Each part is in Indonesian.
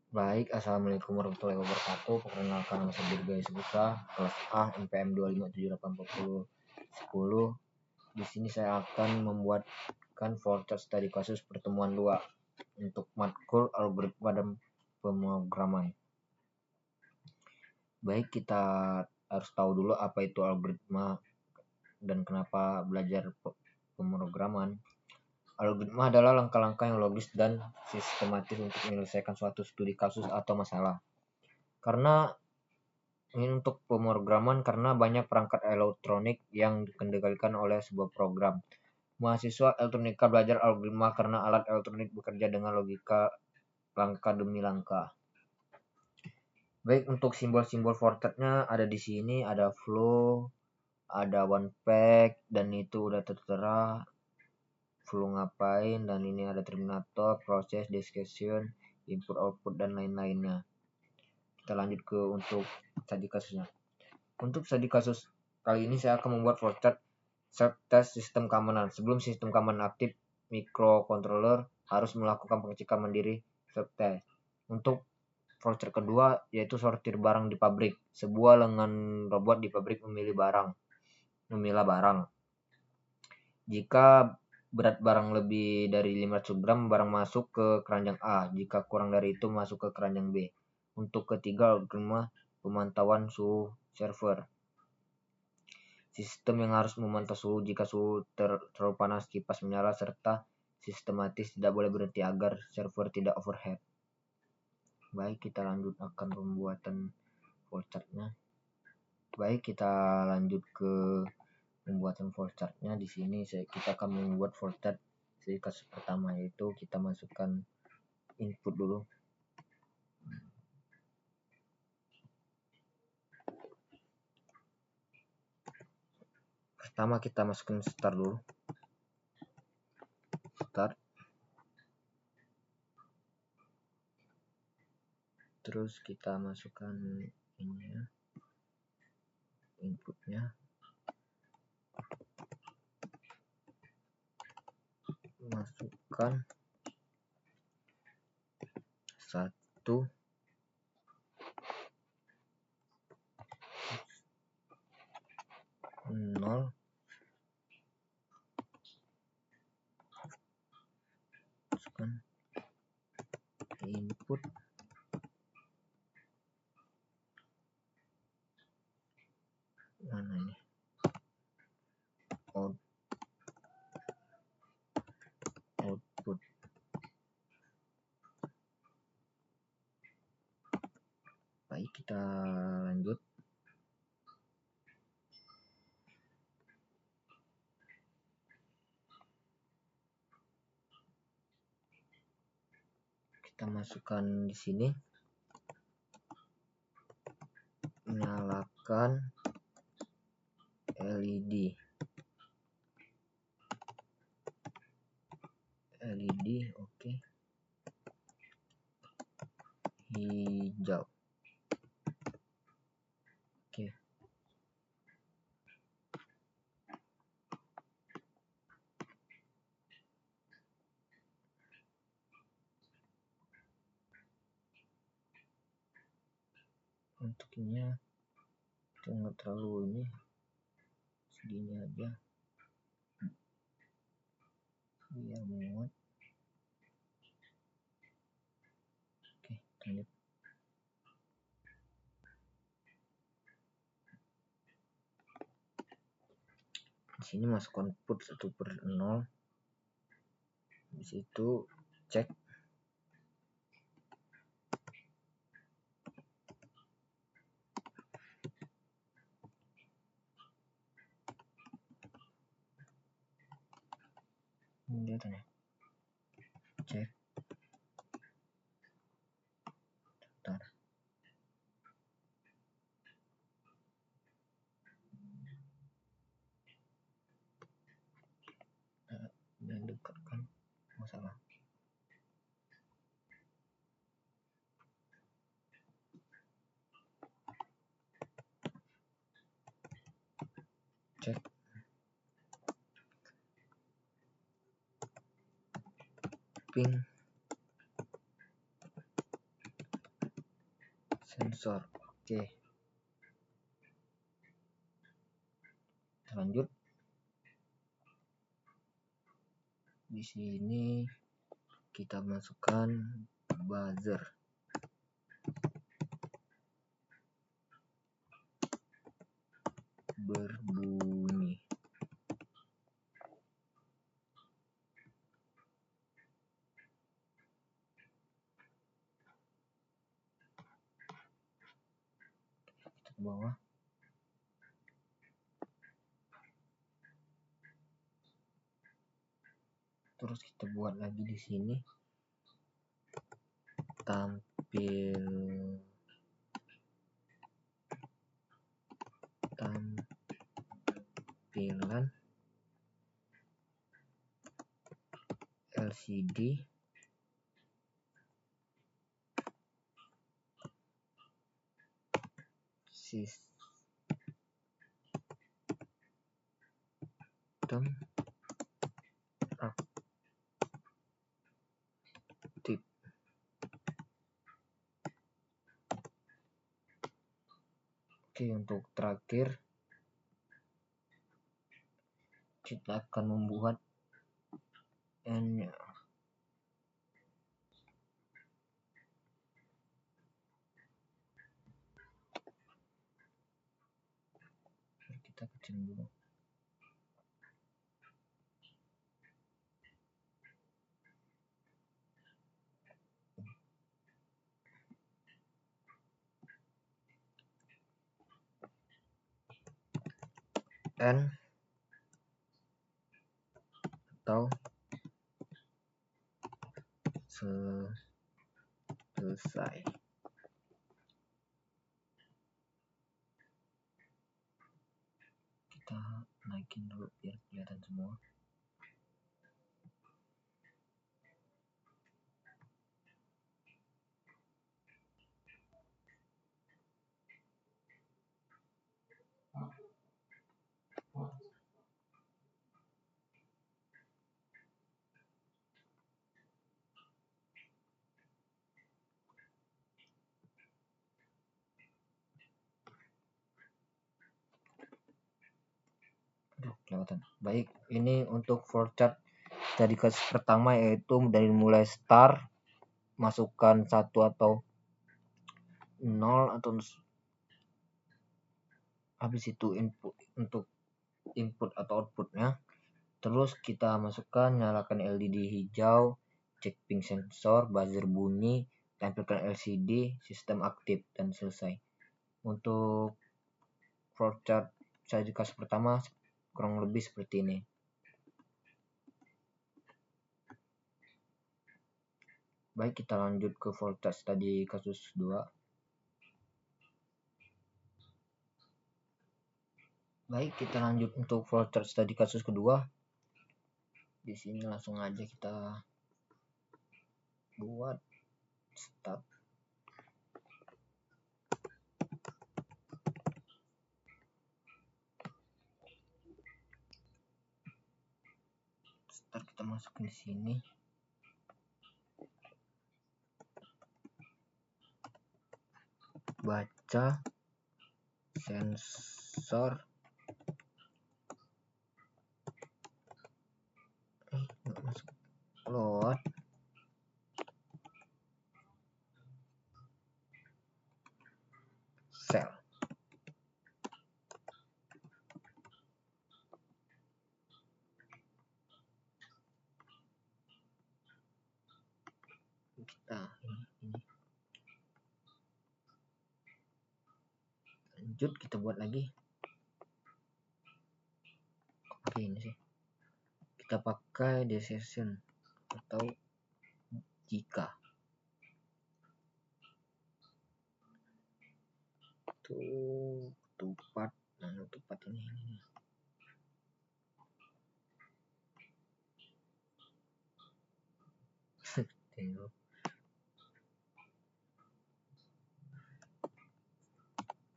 Baik, assalamualaikum warahmatullahi wabarakatuh. Perkenalkan, nama saya Dirgai Sebuka, kelas A, NPM 2578410. Di sini saya akan membuatkan flowchart studi kasus pertemuan 2 untuk matkul algoritma dan pemrograman. Baik, kita harus tahu dulu apa itu algoritma dan kenapa belajar pemrograman. Algoritma adalah langkah-langkah yang logis dan sistematis untuk menyelesaikan suatu studi kasus atau masalah. Karena ini untuk pemrograman karena banyak perangkat elektronik yang dikendalikan oleh sebuah program. Mahasiswa elektronika belajar algoritma karena alat elektronik bekerja dengan logika langkah demi langkah. Baik, untuk simbol-simbol flowchartnya ada di sini, ada flow, ada one pack, dan itu udah tertera flow ngapain, dan ini ada terminator, proses, description, input output, dan lain-lainnya. Kita lanjut ke untuk studi kasusnya. Untuk studi kasus kali ini saya akan membuat flowchart self-test sistem keamanan. Sebelum sistem keamanan aktif, microcontroller harus melakukan pengecekan mandiri self-test. Untuk flowchart kedua yaitu sortir barang di pabrik. Sebuah lengan robot di pabrik memilah barang. Jika berat barang lebih dari 500 gram, barang masuk ke keranjang A. Jika kurang dari itu, masuk ke keranjang B. Untuk ketiga, algoritma pemantauan suhu server. Sistem yang harus memantau suhu jika suhu terlalu panas, kipas menyala, serta sistematis tidak boleh berhenti agar server tidak overheat. Baik, kita lanjut akan pembuatan flowchartnya. Baik, kita lanjut ke pembuatan flowchartnya. Di sini kita akan membuat flowchart kasus pertama, yaitu kita masukkan input dulu. Pertama kita masukkan start dulu. Start. Terus kita masukkan ini ya, inputnya. Masukkan 1 0 masukkan input mana ini output. Baik, kita lanjut. Kita masukkan di sini, nyalakan LED, oke. Hijau, oke. Untuk ini nggak terlalu ini, segini aja biar muat. Oke, lanjut. Di sini masukkan put 1/0. Di situ cek ini ya. Cek bentar. Dan dekatkan masalah. Cek ping sensor. Oke. Lanjut. Di sini kita masukkan buzzer. Berbunyi. Kita ke bawah. Terus kita buat lagi di sini tampilan LCD sistem aktif. Oke, untuk terakhir kita akan membuat N-nya. Kita kecil dulu. N atau selesai. Kita naikin dulu biar kelihatan semua. Kelihatan. Baik, ini untuk flowchart dari kasus pertama, yaitu dari mulai start, masukkan 1 atau 0, atau habis itu input untuk input atau outputnya. Terus kita masukkan, nyalakan LED hijau, cek ping sensor, buzzer bunyi, tampilkan LCD, sistem aktif, dan selesai. Untuk flowchart saya di kasus pertama kurang lebih seperti ini. Baik, kita lanjut ke flowchart tadi kasus 2. Baik, kita lanjut untuk flowchart tadi kasus kedua. Di sini langsung aja kita buat start. Start kita masukin di sini. Baca sensor masuk load cell. Kita ini. Lanjut, kita buat lagi. Oke, ini sih kita pakai decision atau jika. Tuh tupat, tupat ini.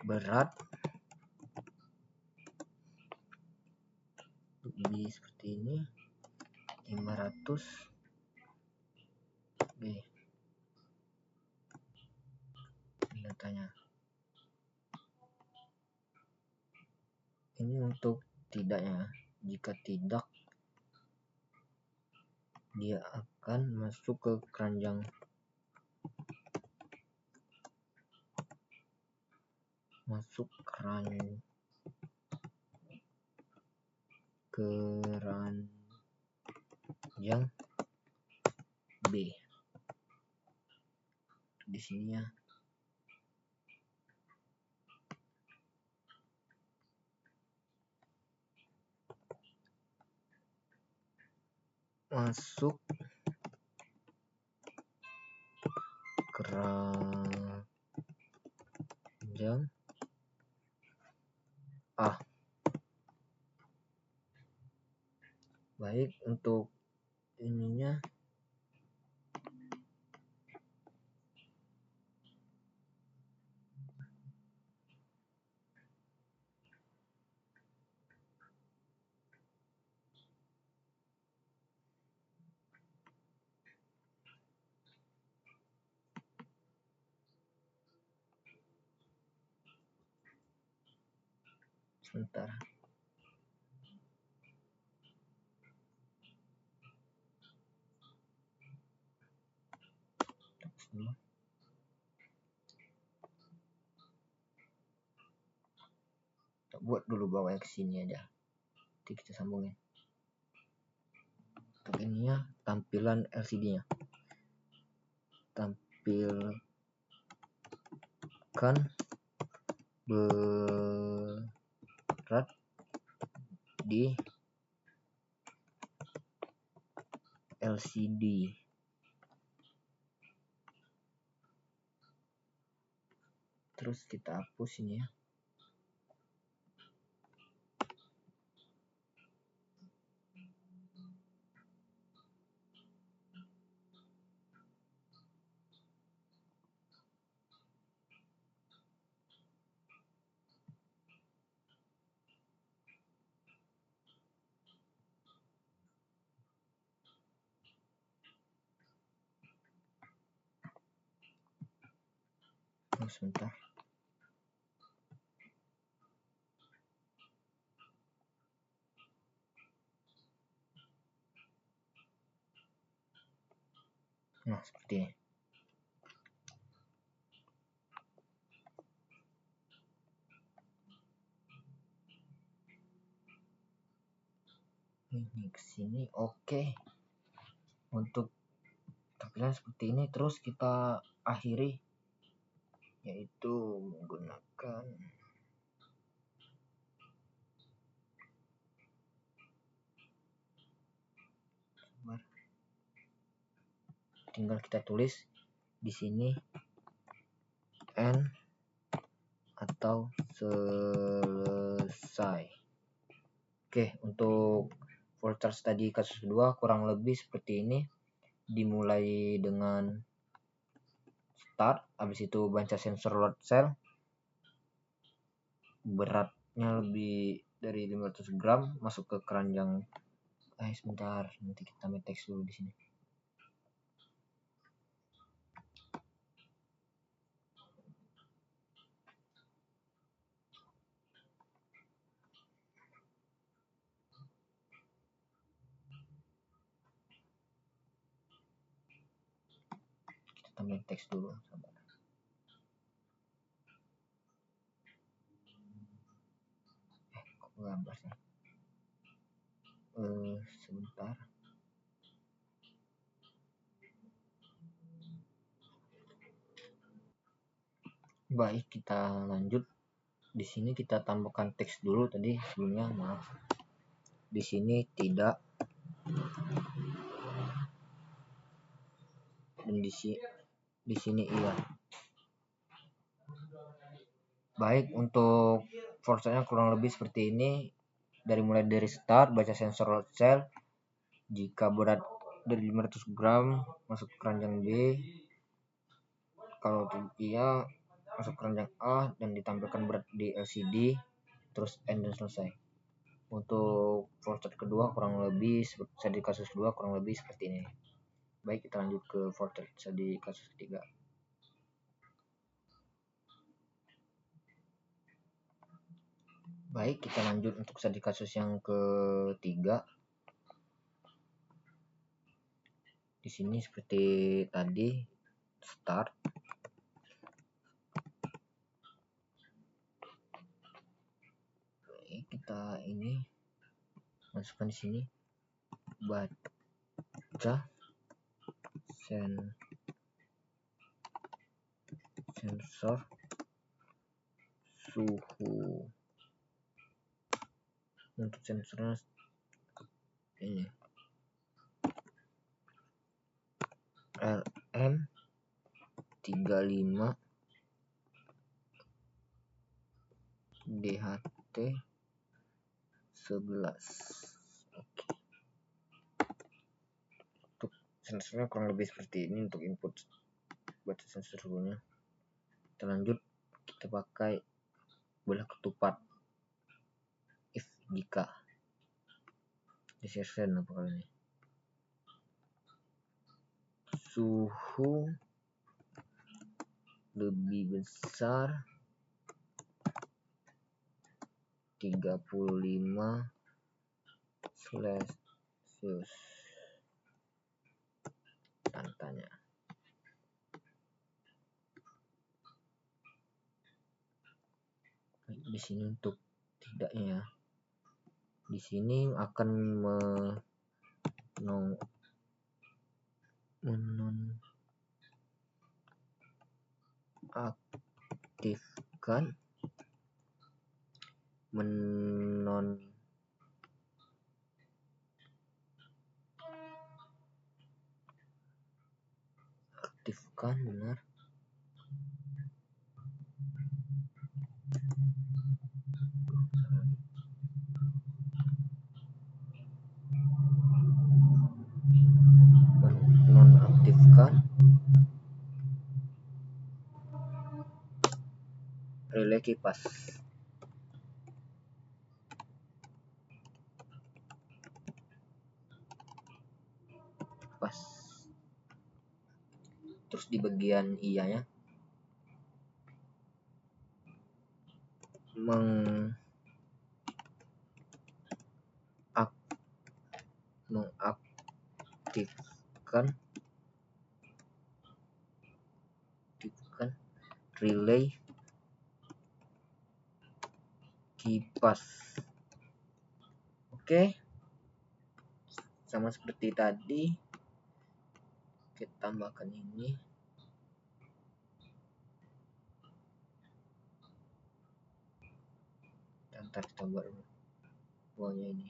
Berat ini seperti ini, 500 B. Ini datanya. Ini untuk tidaknya. Jika tidak, dia akan masuk ke keranjang keranjang B. Di sini ya. Masuk keranjang A. Baik, untuk ininya sebentar. Kita buat dulu bawa ke sini aja. Nanti kita sambungin. Untuk ininya tampilan LCD-nya. Tampilkan berat di LCD. Terus kita hapus ini ya. Sebentar. Nah, seperti ini. Ini ke sini. Oke. Untuk tampilan seperti ini, terus kita akhiri yaitu menggunakan tinggal kita tulis di sini N atau selesai. Oke, untuk folder tadi kasus kedua kurang lebih seperti ini. Dimulai dengan start, habis itu baca sensor load cell, beratnya lebih dari 500 gram, masuk ke keranjang. Sebentar, nanti kita ambil teks dulu di sini. Kita tambahin teks dulu, sabar. Kok gambar sih? Sebentar. Baik, kita lanjut. Di sini kita tambahkan teks dulu tadi sebelumnya, maaf. Di sini tidak, dan di sini iya. Baik, untuk forsanya kurang lebih seperti ini. Mulai dari start, baca sensor load cell. Jika berat dari 500 gram, masuk ke keranjang B. Kalau iya, masuk keranjang A dan ditampilkan berat di LCD. Terus N dan selesai. Untuk folder kedua kurang lebih di kasus kedua kurang lebih seperti ini. Baik, kita lanjut ke folder di kasus ketiga. Baik, kita lanjut untuk studi kasus yang ketiga. Di sini seperti tadi, start. Baik, kita ini masukkan di sini baca sensor suhu. Untuk sensornya ini RM35 DHT 11. Oke. Untuk sensornya kurang lebih seperti ini untuk input baca sensor suhunya. Kita lanjut, kita pakai bola ketupat if jika disesen apa kali ini suhu lebih besar 35 Celcius tanya. Di sini untuk tidaknya ya. Di sini akan menonaktifkan benar menonaktifkan relay kipas. Terus di bagian iyanya mengaktifkan relay kipas. Oke, sama seperti tadi, kita tambahkan ini. Ntar kita buat bawahnya ini.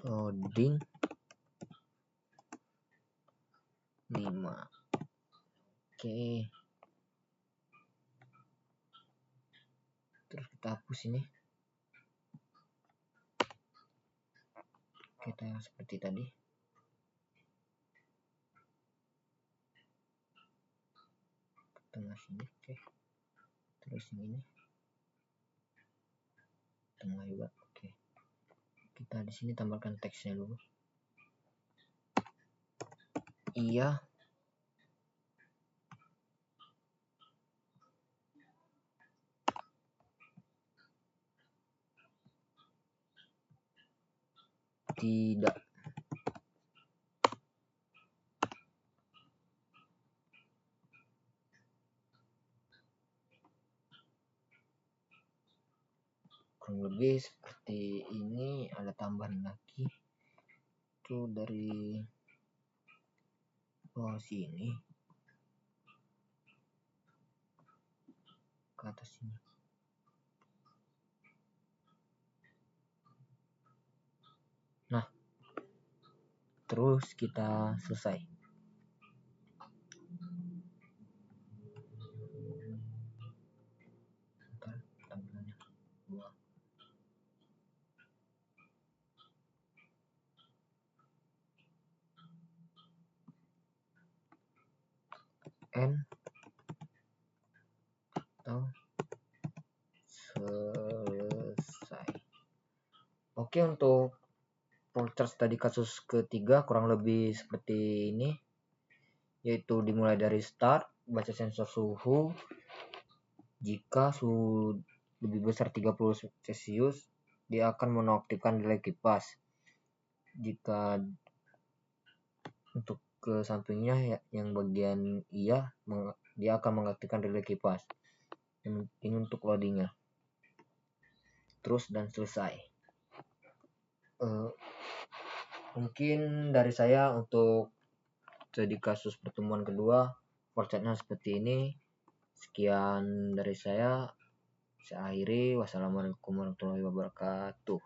Loading 5. Oke. Terus kita hapus ini. Kita seperti tadi. Tengah sini, oke. Terus ini. Tengah juga, oke. Kita di sini tambahkan teksnya dulu. Iya. Tidak. Kurang lebih seperti ini. Ada tambahan lagi itu dari bawah sini ke atas sini. Nah, terus kita selesai. Tampilannya dua. N atau selesai. Oke, untuk flow chart tadi kasus ketiga kurang lebih seperti ini, yaitu dimulai dari start, baca sensor suhu. Jika suhu lebih besar 30 Celcius, dia akan menonaktifkan relay kipas. Jika untuk ke sampingnya yang bagian iya, dia akan mengaktifkan relay kipas. Ini untuk loadingnya. Terus dan selesai. Mungkin dari saya untuk jadi kasus pertemuan kedua flowchartnya seperti ini. Sekian dari saya akhiri. Wassalamualaikum warahmatullahi wabarakatuh.